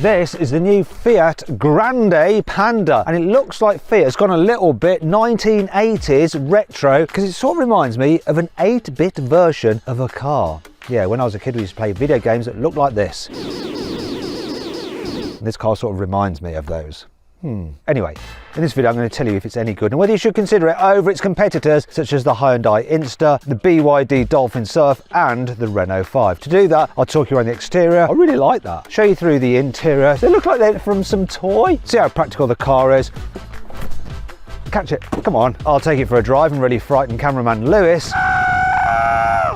This is the new Fiat Grande Panda, and it looks like Fiat's gone a little bit 1980s retro, because it sort of reminds me of an 8-bit version of a car. Yeah, when I was a kid we used to play video games that looked like this. And this car sort of reminds me of those. Anyway, in this video I'm going to tell you if it's any good and whether you should consider it over its competitors such as the Hyundai Insta, the BYD Dolphin Surf and the Renault 5. To do that, I'll talk you around the exterior. I really like that. Show you through the interior. They look like they're from some toy. See how practical the car is. Catch it, come on. I'll take it for a drive and really frighten cameraman Lewis.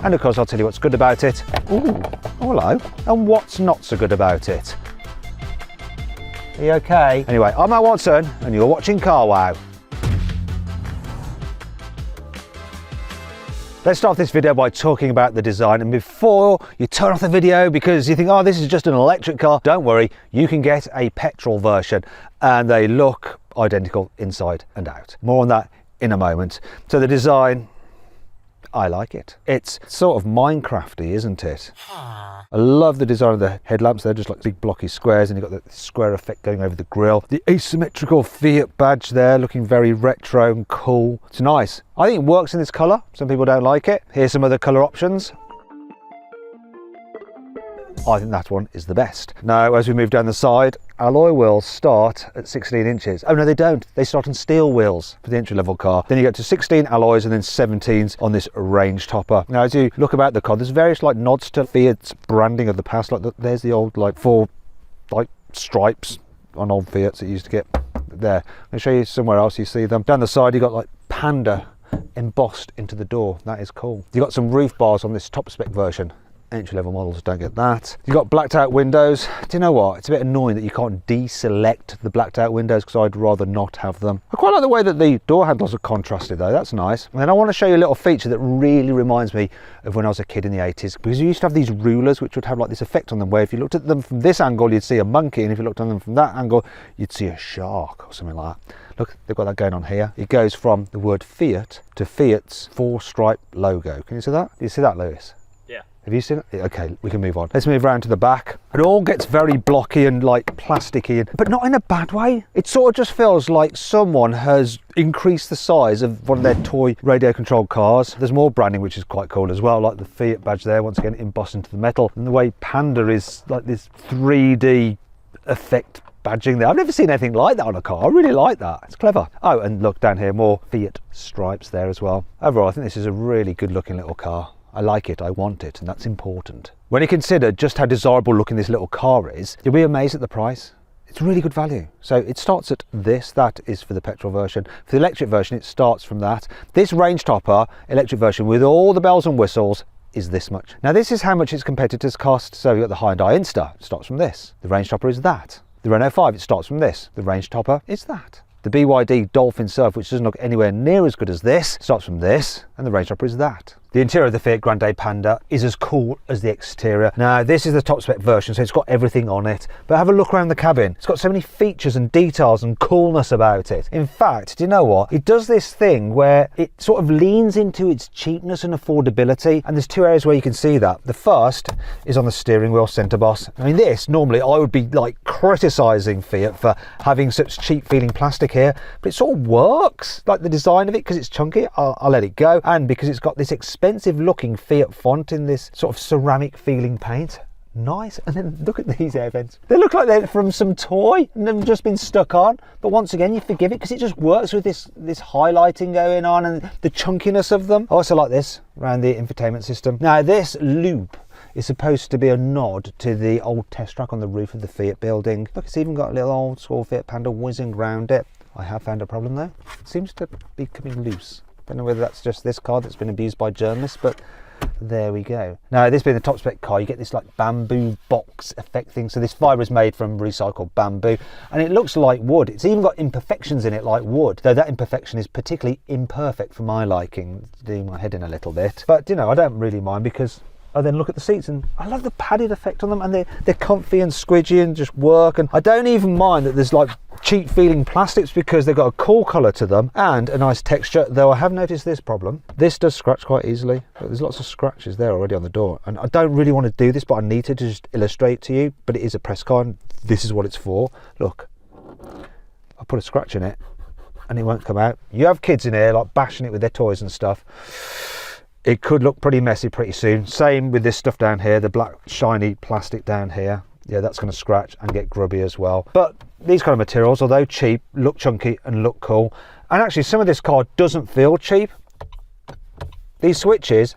And of course I'll tell you what's good about it. Ooh, oh hello. And what's not so good about it. Are you okay? Anyway, I'm Matt Watson and you're watching Car Wow. Let's start this video by talking about the design, and before you turn off the video because you think, oh, this is just an electric car, don't worry, you can get a petrol version and they look identical inside and out. More on that in a moment. So the design, I like it. It's sort of Minecrafty, isn't it? I love the design of the headlamps. They're just like big blocky squares, and you've got the square effect going over the grille. The asymmetrical Fiat badge there, looking very retro and cool. It's nice. I think it works in this colour. Some people don't like it. Here's some other colour options. I think that one is the best. Now, as we move down the side, alloy wheels start at 16 inches. Oh no, they don't. They start on steel wheels for the entry-level car. Then you get to 16 alloys and then 17s on this range topper. Now, as you look about the car, there's various like nods to Fiat's branding of the past. Like there's the old like 4 like stripes on old Fiats that you used to get there. I'll show you somewhere else you see them. Down the side, you got like Panda embossed into the door. That is cool. You got some roof bars on this top spec version. Entry-level models don't get that. You've got blacked out windows. Do you know what? It's a bit annoying that you can't deselect the blacked out windows because I'd rather not have them. I quite like the way that the door handles are contrasted though. That's nice. And then I want to show you a little feature that really reminds me of when I was a kid in the 80s, because you used to have these rulers which would have like this effect on them where if you looked at them from this angle you'd see a monkey, and if you looked at them from that angle you'd see a shark or something like that. Look, they've got that going on here. It goes from the word Fiat to Fiat's 4-stripe logo. Can you see that? Do you see that, Lewis? Have you seen it? Okay, we can move on. Let's move around to the back. It all gets very blocky and like plasticky, but not in a bad way. It sort of just feels like someone has increased the size of one of their toy radio controlled cars. There's more branding which is quite cool as well, like the Fiat badge there, once again embossed into the metal. And the way Panda is like this 3D effect badging there. I've never seen anything like that on a car. I really like that. It's clever. Oh, and look down here, more Fiat stripes there as well. Overall, I think this is a really good looking little car. I like it, I want it, and that's important. When you consider just how desirable looking this little car is, you'll be amazed at the price. It's really good value. So it starts at this, that is for the petrol version. For the electric version, it starts from that. This range topper electric version with all the bells and whistles is this much. Now this is how much its competitors cost. So you've got the Hyundai Insta, it starts from this. The range topper is that. The Renault 5, it starts from this. The range topper is that. The BYD Dolphin Surf, which doesn't look anywhere near as good as this, starts from this, and the range topper is that. The interior of the Fiat Grande Panda is as cool as the exterior. Now, this is the top spec version, so it's got everything on it. But have a look around the cabin. It's got so many features and details and coolness about it. In fact, do you know what? It does this thing where it sort of leans into its cheapness and affordability. And there's 2 areas where you can see that. The first is on the steering wheel centre boss. I mean, this, normally I would be like criticising Fiat for having such cheap feeling plastic here, but it sort of works. Like the design of it, because it's chunky, I'll let it go. And because it's got this expensive looking Fiat font in this sort of ceramic feeling paint. Nice. And then look at these air vents. They look like they're from some toy and they've just been stuck on. But once again, you forgive it because it just works with this highlighting going on and the chunkiness of them. I also like this around the infotainment system. Now this loop is supposed to be a nod to the old test track on the roof of the Fiat building. Look, it's even got a little old school Fiat Panda whizzing around it. I have found a problem though. It seems to be coming loose. Don't know whether that's just this car that's been abused by journalists, but there we go. Now, this being the top spec car, you get this like bamboo box effect thing. So this fibre is made from recycled bamboo and it looks like wood. It's even got imperfections in it like wood, though that imperfection is particularly imperfect for my liking. It's doing my head in a little bit. But, you know, I don't really mind because I then look at the seats, and I love the padded effect on them, and they're comfy and squidgy and just work. And I don't even mind that there's like cheap feeling plastics because they've got a cool colour to them and a nice texture, though I have noticed this problem. This does scratch quite easily. There's lots of scratches there already on the door, and I don't really want to do this, but I need to just illustrate to you. But it is a press car, and this is what it's for. Look, I put a scratch in it and it won't come out. You have kids in here like bashing it with their toys and stuff, it could look pretty messy pretty soon. Same with this stuff down here, the black shiny plastic down here. Yeah, that's going to scratch and get grubby as well. But these kind of materials, although cheap, look chunky and look cool. And actually some of this car doesn't feel cheap. These switches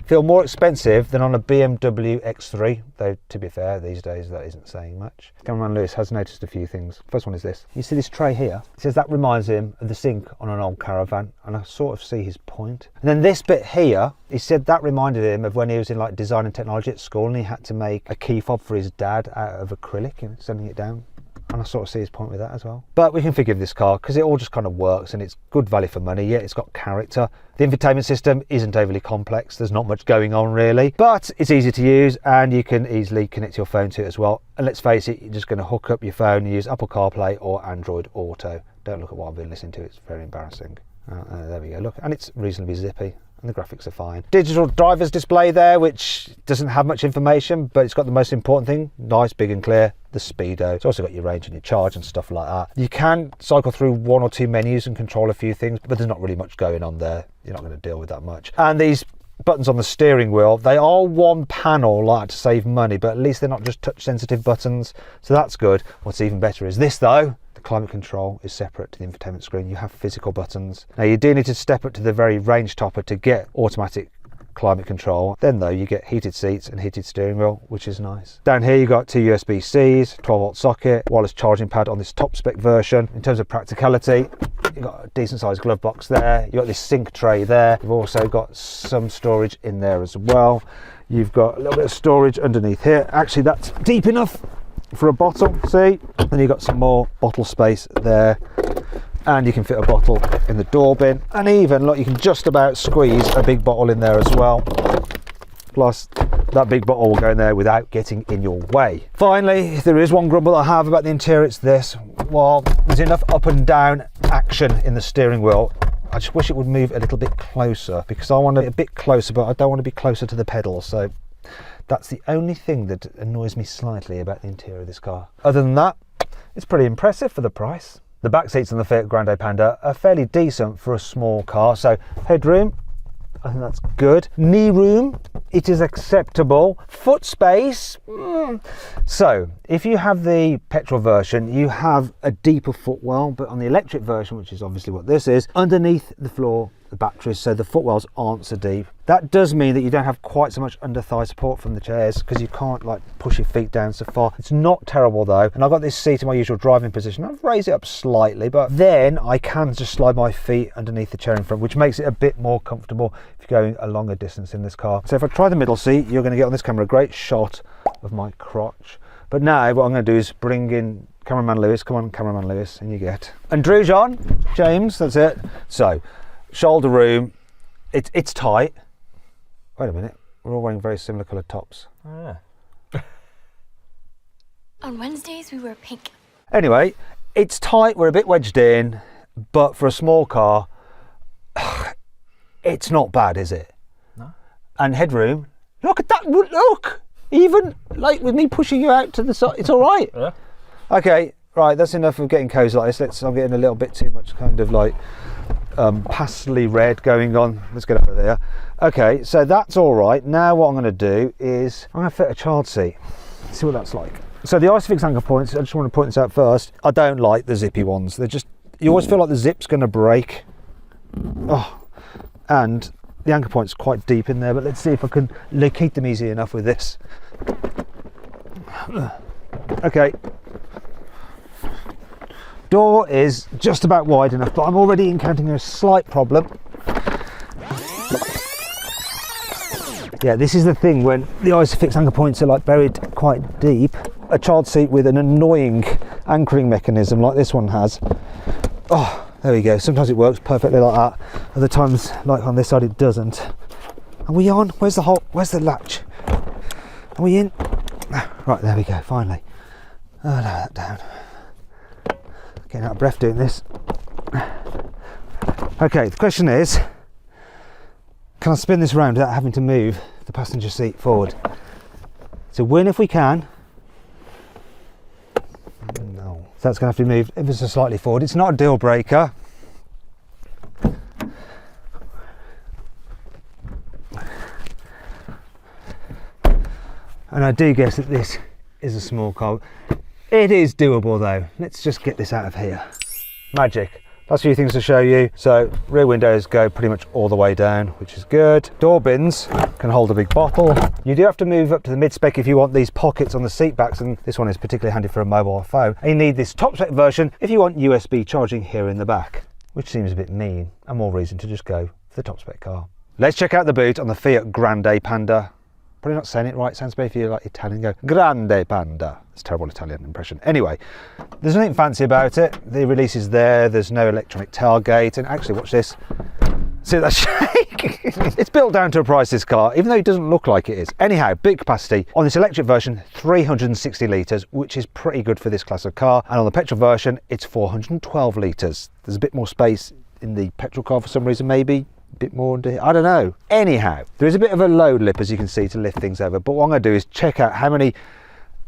feel more expensive than on a BMW X3, though to be fair, these days that isn't saying much. Cameraman Lewis has noticed a few things. First one is this. You see this tray here? He says that reminds him of the sink on an old Caravan, and I sort of see his point. And then this bit here, he said that reminded him of when he was in like design and technology at school, and he had to make a key fob for his dad out of acrylic and sending it down. And I sort of see his point with that as well. But we can forgive this car because it all just kind of works and it's good value for money. Yeah, it's got character. The infotainment system isn't overly complex. There's not much going on really, but it's easy to use and you can easily connect your phone to it as well. And let's face it, you're just going to hook up your phone and use Apple CarPlay or Android Auto. Don't look at what I've been listening to. It's very embarrassing. There we go. Look, and it's reasonably zippy. And the graphics are fine. Digital driver's display there, which doesn't have much information, but it's got the most important thing, nice, big and clear, the speedo. It's also got your range and your charge and stuff like that. You can cycle through one or two menus and control a few things, but there's not really much going on there. You're not going to deal with that much. And these buttons on the steering wheel, they are one panel, like to save money, but at least they're not just touch sensitive buttons, so that's good. What's even better is this though. Climate control is separate to the infotainment screen. You have physical buttons. Now you do need to step up to the very range topper to get automatic climate control. Then though you get heated seats and heated steering wheel, which is nice. Down here you got two USB-Cs, 12-volt socket, wireless charging pad on this top spec version. In terms of practicality, you've got a decent sized glove box there. You've got this sync tray there. You've also got some storage in there as well. You've got a little bit of storage underneath here. Actually that's deep enough for a bottle, see? Then you've got some more bottle space there, and you can fit a bottle in the door bin, and even look, you can just about squeeze a big bottle in there as well. Plus that big bottle will go in there without getting in your way. Finally, if there is one grumble I have about the interior, it's this. Well, there's enough up and down action in the steering wheel. I just wish it would move a little bit closer, because I want it a bit closer, but I don't want to be closer to the pedals. So that's the only thing that annoys me slightly about the interior of this car. Other than that, it's pretty impressive for the price. The back seats on the Fiat Grande Panda are fairly decent for a small car. So headroom, I think that's good. Knee room, it is acceptable. Foot space, So if you have the petrol version, you have a deeper footwell, but on the electric version, which is obviously what this is, underneath the floor, the batteries, so the footwells aren't so deep. That does mean that you don't have quite so much under thigh support from the chairs because you can't like push your feet down so far. It's not terrible though, and I've got this seat in my usual driving position. I've raised it up slightly, but then I can just slide my feet underneath the chair in front, which makes it a bit more comfortable if you're going a longer distance in this car. So if I try the middle seat, you're going to get on this camera a great shot of my crotch. But now what I'm going to do is bring in cameraman Lewis. Come on, cameraman Lewis, and you get. And Drew John, James, that's it. So shoulder room, it's tight. Wait a minute, we're all wearing very similar coloured tops. Oh, yeah. On Wednesdays we wear pink. Anyway, it's tight, we're a bit wedged in, but for a small car, it's not bad, is it? No. And headroom, look at that, look! Even like with me pushing you out to the side, it's all right. Yeah. Okay, right, that's enough of getting cosy like this. I'm getting a little bit too much kind of like pastely red going on. Let's get out of there. Okay, so that's all right. Now what I'm going to do is I'm going to fit a child seat. See what that's like. So the Isofix anchor points, I just want to point this out first. I don't like the zippy ones. They're just, you always feel like the zip's going to break. Oh, and the anchor point's quite deep in there, but let's see if I can locate them easy enough with this. Okay. Door is just about wide enough, but I'm already encountering a slight problem. Yeah, this is the thing when the Isofix anchor points are like buried quite deep. A child seat with an annoying anchoring mechanism like this one has. Oh, there we go. Sometimes it works perfectly like that. Other times, like on this side, it doesn't. Are we on? Where's the latch? Are we in? Right, there we go, finally. Oh, lower that down. Getting out of breath doing this. Okay, the question is, can I spin this around without having to move the passenger seat forward? It's a win if we can. No. So that's going to have to be moved ever so slightly forward. It's not a deal breaker. And I do guess that this is a small car. It is doable though. Let's just get this out of here. Magic. Last few things to show you. So rear windows go pretty much all the way down, which is good. Door bins can hold a big bottle. You do have to move up to the mid-spec if you want these pockets on the seat backs, and this one is particularly handy for a mobile phone. And you need this top-spec version if you want USB charging here in the back, which seems a bit mean, and more reason to just go for the top-spec car. Let's check out the boot on the Fiat Grande Panda. Probably not saying it right, sounds better if you're like Italian, go Grande Panda. It's a terrible Italian impression. Anyway, there's nothing fancy about it. The release is there, there's no electronic tailgate, and actually watch this. See that shake? It's built down to a price, this car, even though it doesn't look like it is. Anyhow, big capacity. On this electric version, 360 litres, which is pretty good for this class of car. And on the petrol version, it's 412 litres. There's a bit more space in the petrol car for some reason, maybe. Bit more, I don't know. Anyhow, there is a bit of a load lip, as you can see, to lift things over, but what I'm going to do is check out how many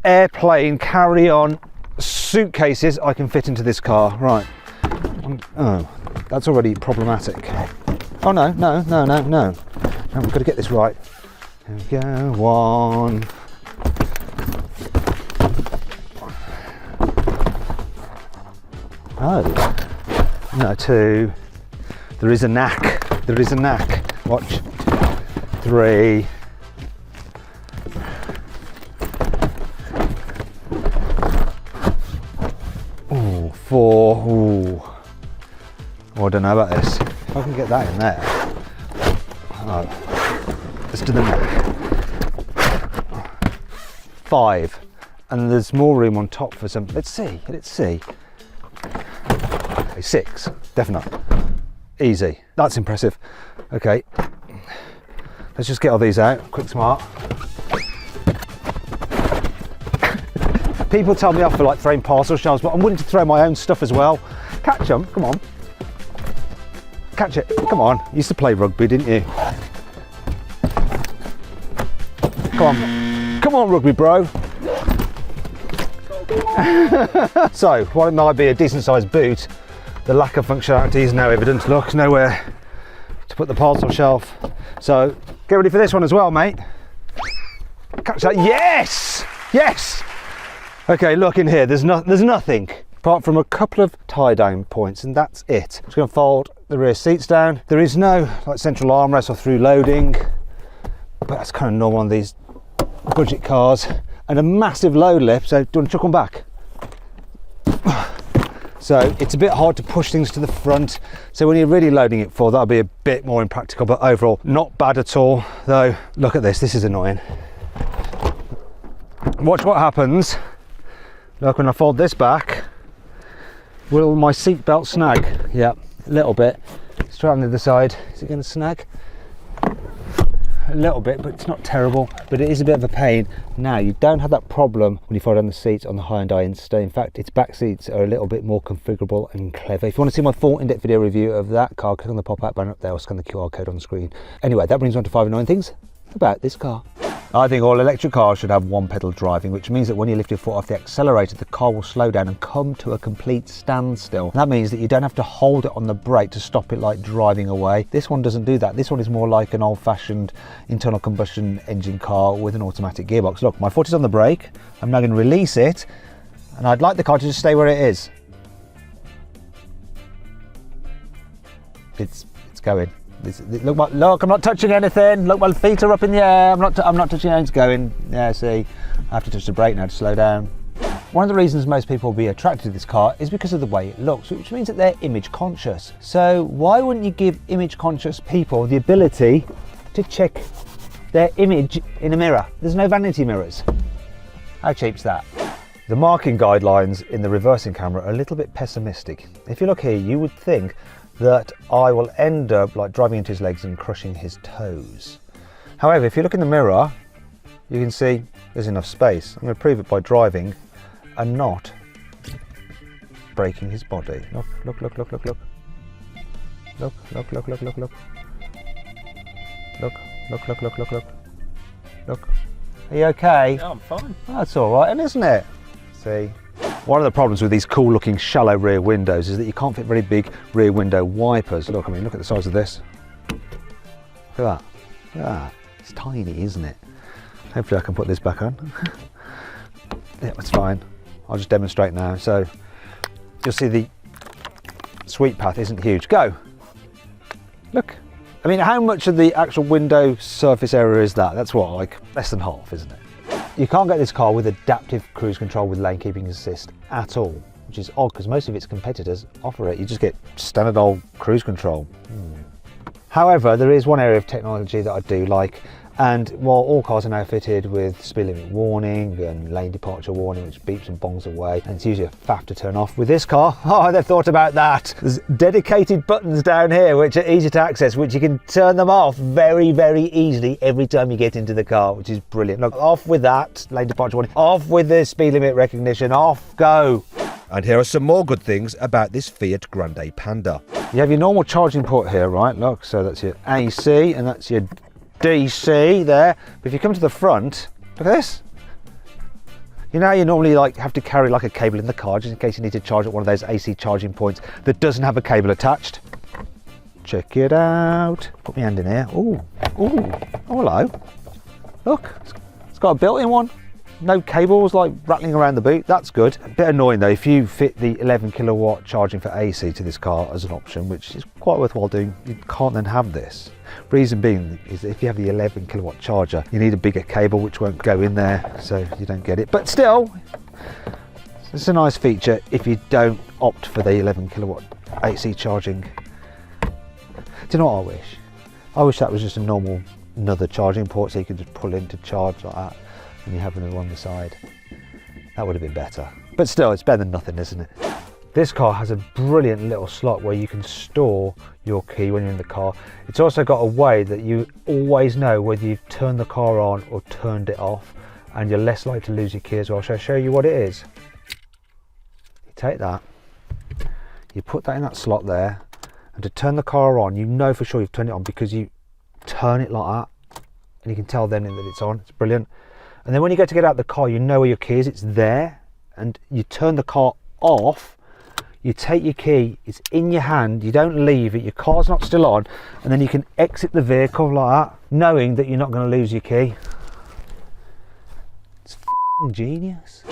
airplane carry-on suitcases I can fit into this car. Right. Oh, that's already problematic. Oh no. I've got to get this right. There we go. 1. Oh no, 2. There is a knack. Watch. 3. Ooh, 4. Ooh. Oh, I don't know about this. If I can get that in there. Oh. Let's do the knack. 5. And there's more room on top for some. Let's see. Okay, 6. Definitely. Easy. That's impressive. Okay, let's just get all these out. Quick smart. People tell me off for like throwing parcel shelves, but I'm willing to throw my own stuff as well. Catch them. Come on. Catch it. Come on. You used to play rugby, didn't you? Come on, rugby bro. So, while it might be a decent sized boot, the lack of functionality is now evident. Look, nowhere to put the parcel shelf. So get ready for this one as well, mate. Catch that. Yes! Okay, look in here. There's nothing apart from a couple of tie-down points, and that's it. Just going to fold the rear seats down. There is no like central armrest or through loading, but that's kind of normal on these budget cars. And a massive load lip. So do you want to chuck one back? So it's a bit hard to push things to the front. So when you're really loading it full, that'll be a bit more impractical, but overall not bad at all. Though, look at this is annoying. Watch what happens. Look, when I fold this back, will my seat belt snag? Yeah, a little bit. Let's try on the other side. Is it going to snag? A little bit, but it's not terrible, but it is a bit of a pain. Now, you don't have that problem when you fold down the seats on the Hyundai Insta. In fact, its back seats are a little bit more configurable and clever. If you want to see my full in-depth video review of that car, click on the pop-out banner up there or scan the QR code on the screen. Anyway, that brings me on to 5 annoying things about this car. I think all electric cars should have one pedal driving, which means that when you lift your foot off the accelerator, the car will slow down and come to a complete standstill. That means that you don't have to hold it on the brake to stop it like driving away. This one doesn't do that. This one is more like an old-fashioned internal combustion engine car with an automatic gearbox. Look, my foot is on the brake. I'm now going to release it, and I'd like the car to just stay where it is. It's going. Look, I'm not touching anything. Look, my feet are up in the air. I'm not touching anything. It's going. Yeah, see, I have to touch the brake now to slow down. One of the reasons most people will be attracted to this car is because of the way it looks, which means that they're image conscious. So why wouldn't you give image conscious people the ability to check their image in a mirror? There's no vanity mirrors. How cheap's that? The marking guidelines in the reversing camera are a little bit pessimistic. If you look here, you would think that I will end up like driving into his legs and crushing his toes. However, if you look in the mirror, you can see there's enough space. I'm going to prove it by driving and not breaking his body. Look, look, look, look, look, look. Look, look, look, look, look, look. Look, look, look, look, look, look. Look. Are you okay? Yeah, I'm fine. That's all right, isn't it? See? One of the problems with these cool looking shallow rear windows is that you can't fit very big rear window wipers. Look, I mean, look at the size of this. Look at that. Look at that. It's tiny, isn't it? Hopefully I can put this back on. Yeah, that's fine. I'll just demonstrate now. So you'll see the sweep path isn't huge. Go. Look. I mean, how much of the actual window surface area is that? That's what, like less than half, isn't it? You can't get this car with adaptive cruise control with lane keeping assist at all, which is odd because most of its competitors offer it. You just get standard old cruise control. However, there is one area of technology that I do like, and while all cars are now fitted with speed limit warning and lane departure warning, which beeps and bongs away, and it's usually a faff to turn off, with this car, oh, they've thought about that. There's dedicated buttons down here which are easy to access, which you can turn them off very, very easily every time you get into the car, which is brilliant. Look, off with that, lane departure warning, off with the speed limit recognition, off, go. And here are some more good things about this Fiat Grande Panda. You have your normal charging port here, right? Look, so that's your AC and that's your DC there. But if you come to the front, look at this. You know, you normally like have to carry like a cable in the car just in case you need to charge at one of those AC charging points that doesn't have a cable attached. Check it out. Put my hand in here. Ooh, ooh, oh hello. Look, it's got a built-in one. No cables like rattling around the boot. That's good. A bit annoying though, if you fit the 11 kilowatt charging for AC to this car as an option, which is quite worthwhile doing, you can't then have this. Reason being is that if you have the 11 kilowatt charger, you need a bigger cable which won't go in there, so you don't get it. But still, it's a nice feature if you don't opt for the 11 kilowatt AC charging. Do you know what I wish? I wish that was just a normal another charging port so you could just pull in to charge like that. And you have another on the side. That would have been better. But still, it's better than nothing, isn't it? This car has a brilliant little slot where you can store your key when you're in the car. It's also got a way that you always know whether you've turned the car on or turned it off, and you're less likely to lose your key as well. Shall I show you what it is? You take that, you put that in that slot there, and to turn the car on, you know for sure you've turned it on because you turn it like that, and you can tell then that it's on. It's brilliant. And then when you go to get out of the car, you know where your key is, it's there, and you turn the car off, you take your key, it's in your hand, you don't leave it, your car's not still on, and then you can exit the vehicle like that, knowing that you're not going to lose your key. It's f***ing genius.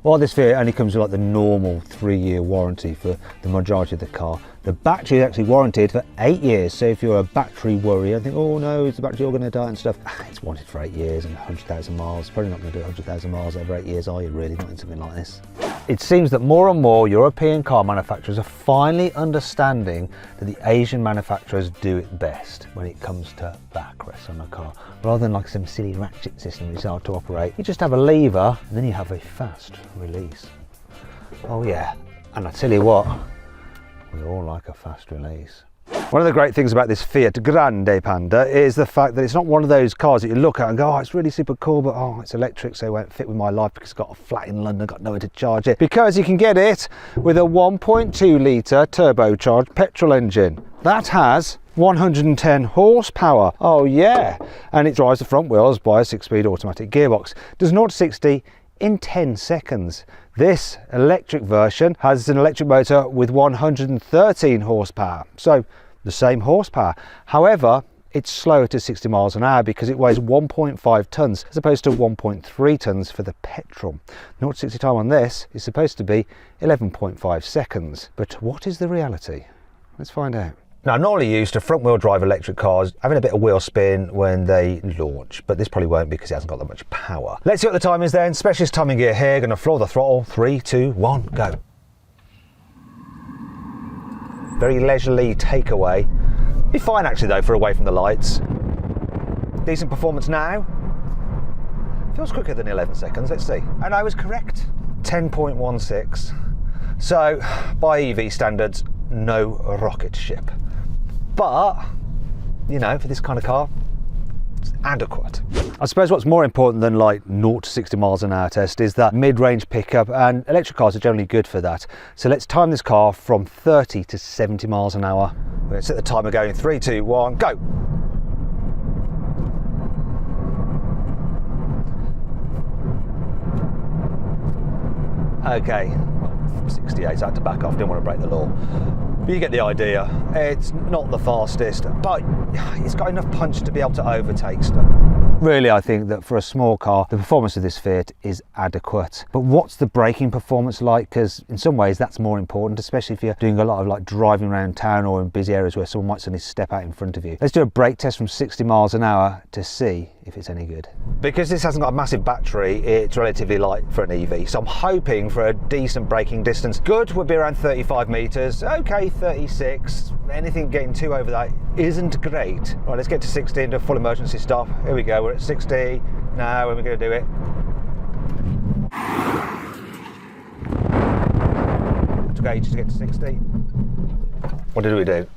While this Fiat only comes with like the normal 3-year warranty for the majority of the car, the battery is actually warranted for 8 years. So if you're a battery worrier and think, oh no, is the battery all going to die and stuff, it's warranted for 8 years and 100,000 miles. Probably not going to do 100,000 miles over 8 years, are you really? Not in something like this. It seems that more and more European car manufacturers are finally understanding that the Asian manufacturers do it best when it comes to backrests on a car. Rather than like some silly ratchet system you start to operate, you just have a lever and then you have a fast release. Oh yeah, and I tell you what, we all like a fast release. One of the great things about this Fiat Grande Panda is the fact that it's not one of those cars that you look at and go, oh, it's really super cool, but oh, it's electric, so it won't fit with my life because it's got a flat in London, got nowhere to charge it. Because you can get it with a 1.2 litre turbocharged petrol engine. That has 110 horsepower. Oh yeah, and it drives the front wheels by a 6-speed automatic gearbox. Does 0 to 60 in 10 seconds. This electric version has an electric motor with 113 horsepower, so the same horsepower. However, it's slower to 60 miles an hour because it weighs 1.5 tons as opposed to 1.3 tons for the petrol. 0 to 60 time on this is supposed to be 11.5 seconds. But what is the reality? Let's find out. Now, I'm normally used to front-wheel drive electric cars having a bit of wheel spin when they launch, but this probably won't because it hasn't got that much power. Let's see what the time is then. Specialist timing gear here, going to floor the throttle. 3, 2, 1, go. Very leisurely takeaway. Be fine actually though for away from the lights. Decent performance now. Feels quicker than 11 seconds, let's see. And I was correct. 10.16. So, by EV standards, no rocket ship. But, you know, for this kind of car, It's adequate. I suppose what's more important than like 0 to 60 miles an hour test is that mid-range pickup, and electric cars are generally good for that. So let's time this car from 30 to 70 miles an hour. We're going to set the timer going. 3, 2, 1, go. Okay, well, 68, I had to back off, didn't want to break the law. But you get the idea. It's not the fastest, but it's got enough punch to be able to overtake stuff. Really, I think that for a small car, the performance of this Fiat is adequate. But what's the braking performance like? Because in some ways that's more important, especially if you're doing a lot of like driving around town or in busy areas where someone might suddenly step out in front of you. Let's do a brake test from 60 miles an hour to see if it's any good. Because this hasn't got a massive battery, it's relatively light for an EV. So I'm hoping for a decent braking distance. Good would be around 35 metres. Okay, 36. Anything getting too over that isn't great. Right, let's get to 60 and do a full emergency stop. Here we go, we're at 60 now and we're going to do it. It took ages to get to 60. What did we do?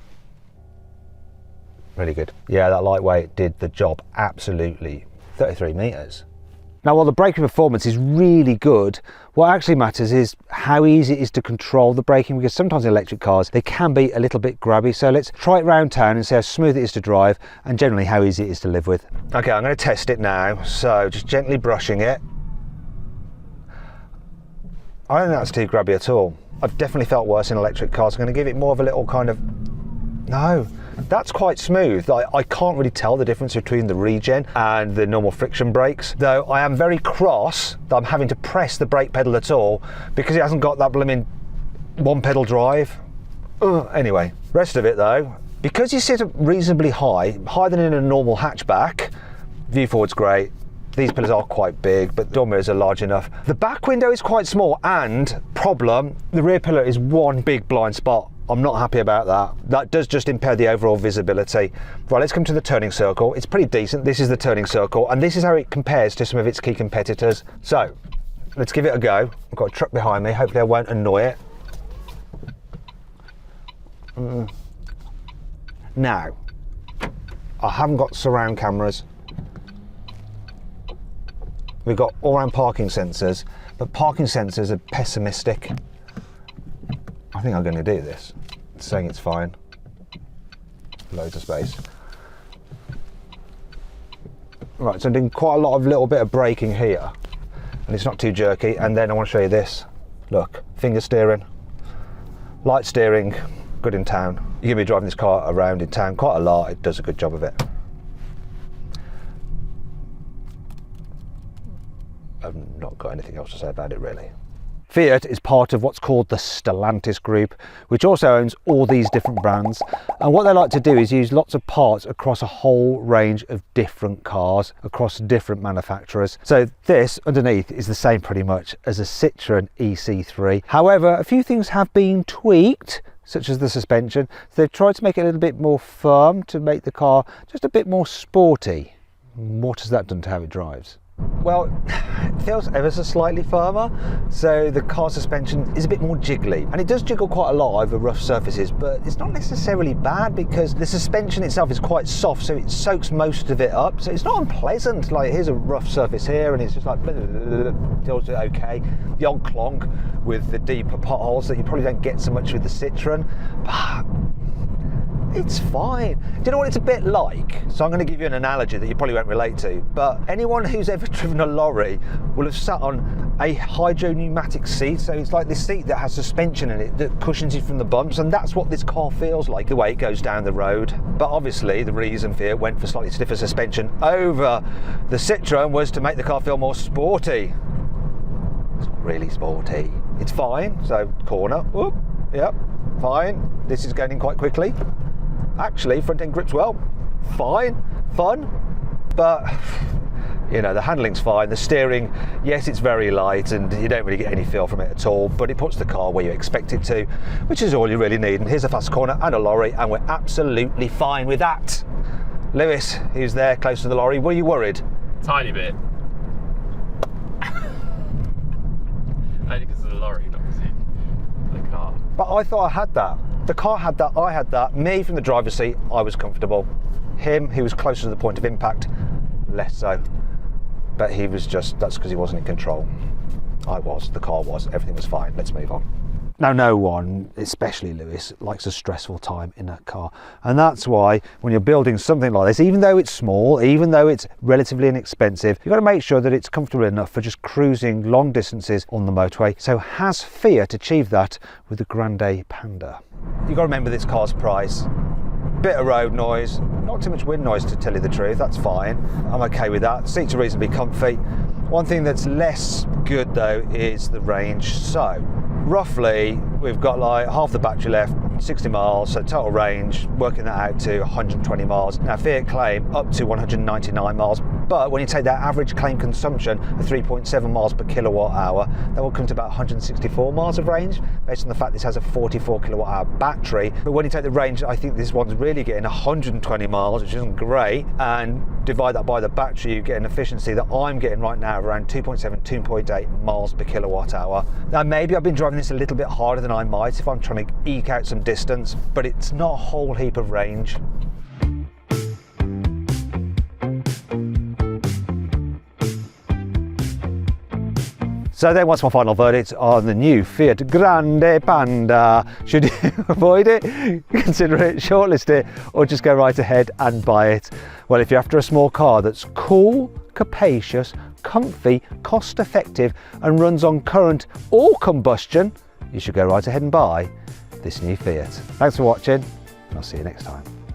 Really good. Yeah, that lightweight did the job absolutely. 33 metres. Now, while the braking performance is really good, what actually matters is how easy it is to control the braking, because sometimes in electric cars, they can be a little bit grabby. So let's try it round town and see how smooth it is to drive and generally how easy it is to live with. Okay, I'm going to test it now. So just gently brushing it. I don't think that's too grabby at all. I've definitely felt worse in electric cars. I'm going to give it more of a little kind of... No. That's quite smooth. I can't really tell the difference between the regen and the normal friction brakes, though I am very cross that I'm having to press the brake pedal at all because it hasn't got that blooming one pedal drive. Anyway, rest of it though, because you sit reasonably high, higher than in a normal hatchback, view forward's great. These pillars are quite big, but the door mirrors are large enough. The back window is quite small, and problem, the rear pillar is one big blind spot. I'm not happy about that. That does just impair the overall visibility. Right, let's come to the turning circle. It's pretty decent. This is the turning circle, and this is how it compares to some of its key competitors. So, let's give it a go. I've got a truck behind me. Hopefully I won't annoy it. Now, I haven't got surround cameras. We've got all-round parking sensors, but parking sensors are pessimistic. I think I'm going to do this. It's saying it's fine. Loads of space. Right, so I'm doing quite a lot of little bit of braking here, and it's not too jerky. And then I want to show you this. Look, finger steering, light steering, good in town. You're going to be driving this car around in town quite a lot. It does a good job of it. I've not got anything else to say about it really. Fiat is part of what's called the Stellantis group, which also owns all these different brands. And what they like to do is use lots of parts across a whole range of different cars, across different manufacturers. So this underneath is the same pretty much as a Citroen EC3. However, a few things have been tweaked, such as the suspension. So they've tried to make it a little bit more firm to make the car just a bit more sporty. What has that done to how it drives? Well, it feels ever so slightly firmer, so the car suspension is a bit more jiggly, and it does jiggle quite a lot over rough surfaces, but it's not necessarily bad because the suspension itself is quite soft, so it soaks most of it up, so it's not unpleasant. Like, here's a rough surface here and it's just like feels okay. The old clonk with the deeper potholes that you probably don't get so much with the Citroen, but it's fine. Do you know what it's a bit like? So I'm going to give you an analogy that you probably won't relate to, but anyone who's ever driven a lorry will have sat on a hydro pneumatic seat. So it's like this seat that has suspension in it that cushions you from the bumps, and that's what this car feels like the way it goes down the road. But obviously the reason Fiat went for slightly stiffer suspension over the Citroen was to make the car feel more sporty. It's not really sporty. It's fine. So corner, whoop, yep, fine. This is going in quite quickly. Actually, front end grips well, fine, fun, but you know, the handling's fine. The steering, yes, it's very light and you don't really get any feel from it at all, but it puts the car where you expect it to, which is all you really need. And here's a fast corner and a lorry, and we're absolutely fine with that. Lewis, who's there close to the lorry, were you worried? Tiny bit. Only because of the lorry, not because of the car. But I thought I had that. The car had that, I had that. Me from the driver's seat, I was comfortable. Him, who was closer to the point of impact, less so. But he was just, that's because he wasn't in control. I was, the car was, everything was fine. Let's move on. Now, no one, especially Lewis, likes a stressful time in a car. And that's why when you're building something like this, even though it's small, even though it's relatively inexpensive, you've got to make sure that it's comfortable enough for just cruising long distances on the motorway. So has Fiat achieved that with the Grande Panda? You've got to remember this car's price. Bit of road noise, not too much wind noise to tell you the truth, that's fine. I'm okay with that. Seats are reasonably comfy. One thing that's less good though is the range. So roughly we've got like half the battery left, 60 miles, so total range, working that out to 120 miles. Now Fiat claim up to 199 miles, but when you take that average claim consumption of 3.7 miles per kilowatt hour, that will come to about 164 miles of range, based on the fact this has a 44 kilowatt hour battery. But when you take the range, I think this one's really getting 120 miles, which isn't great, and divide that by the battery, you get an efficiency that I'm getting right now around 2.7, 2.8 miles per kilowatt hour. Now maybe I've been driving this a little bit harder than I might if I'm trying to eke out some distance, but it's not a whole heap of range. So then what's my final verdict on the new Fiat Grande Panda? Should you avoid it, consider it, shortlist it, or just go right ahead and buy it? Well, if you're after a small car that's cool, capacious, comfy, cost effective and runs on current or combustion, you should go right ahead and buy this new Fiat. Thanks for watching, and I'll see you next time.